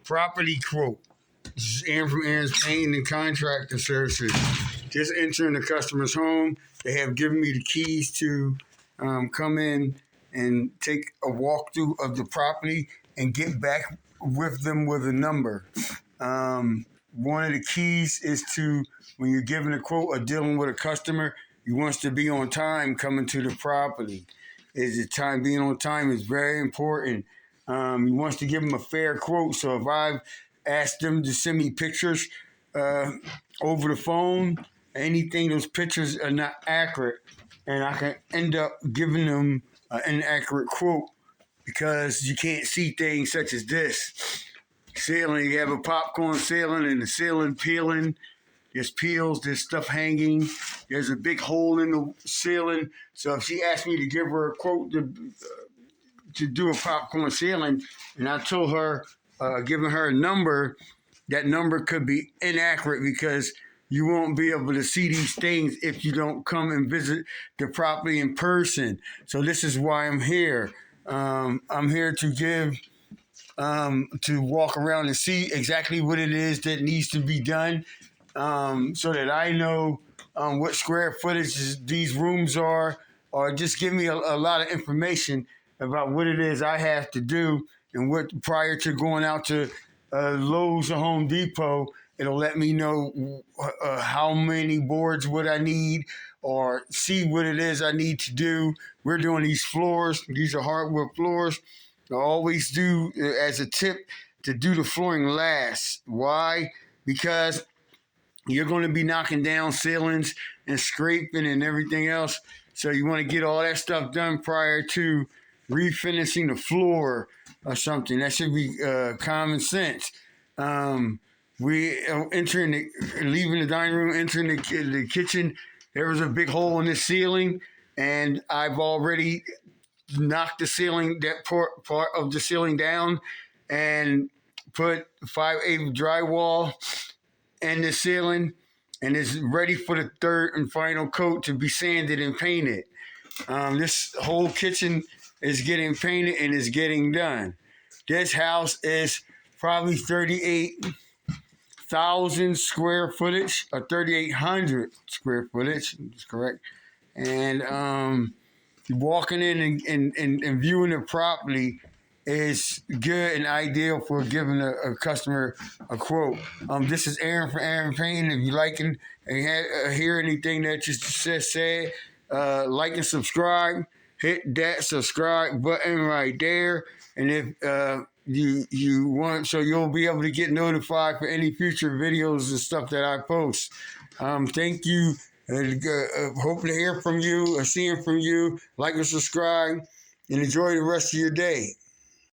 Property quote. This is Aaron from Aaron's Painting and Contracting Services. Just entering the customer's home. They have given me the keys to come in and take a walkthrough of the property and get back with them with a number. One of the keys is to, when you're giving a quote or dealing with a customer, you want to be on time coming to the property. Being on time is very important. You want to give them a fair quote. So if I've asked them to send me pictures over the phone, those pictures are not accurate, and I can end up giving them an inaccurate quote because you can't see things such as this. Ceiling, you have a popcorn ceiling and the ceiling peeling. There's peels, there's stuff hanging. There's a big hole in the ceiling. So if she asked me to give her a quote to do a popcorn ceiling, and I told her, giving her a number, that number could be inaccurate because you won't be able to see these things if you don't come and visit the property in person. So this is why I'm here. I'm here to walk around and see exactly what it is that needs to be done, so that I know what square footage these rooms are, or just give me a lot of information about what it is I have to do, and what prior to going out to Lowe's or Home Depot, it'll let me know how many boards would I need, or see what it is I need to do. We're doing these floors. These are hardwood floors. I always do, as a tip, to do the flooring last. Why? Because you're going to be knocking down ceilings and scraping and everything else. So you want to get all that stuff done prior to refinishing the floor or something. That should be common sense. We leaving the dining room, entering the kitchen. There was a big hole in the ceiling, and I've already knocked the ceiling, that part of the ceiling down, and put 5/8 drywall in the ceiling, and it's ready for the third and final coat to be sanded and painted. This whole kitchen is getting painted and is getting done. This house is probably 38,000 square footage, or 3,800 square footage, is correct. And walking in and viewing it properly is good and ideal for giving a customer a quote. This is Aaron from Aaron Painting. If you like and hear anything that you said, like and subscribe. Hit that subscribe button right there. And if you want, so you'll be able to get notified for any future videos and stuff that I post. Thank you. Hope to hear from you or seeing from you. Like and subscribe, and enjoy the rest of your day.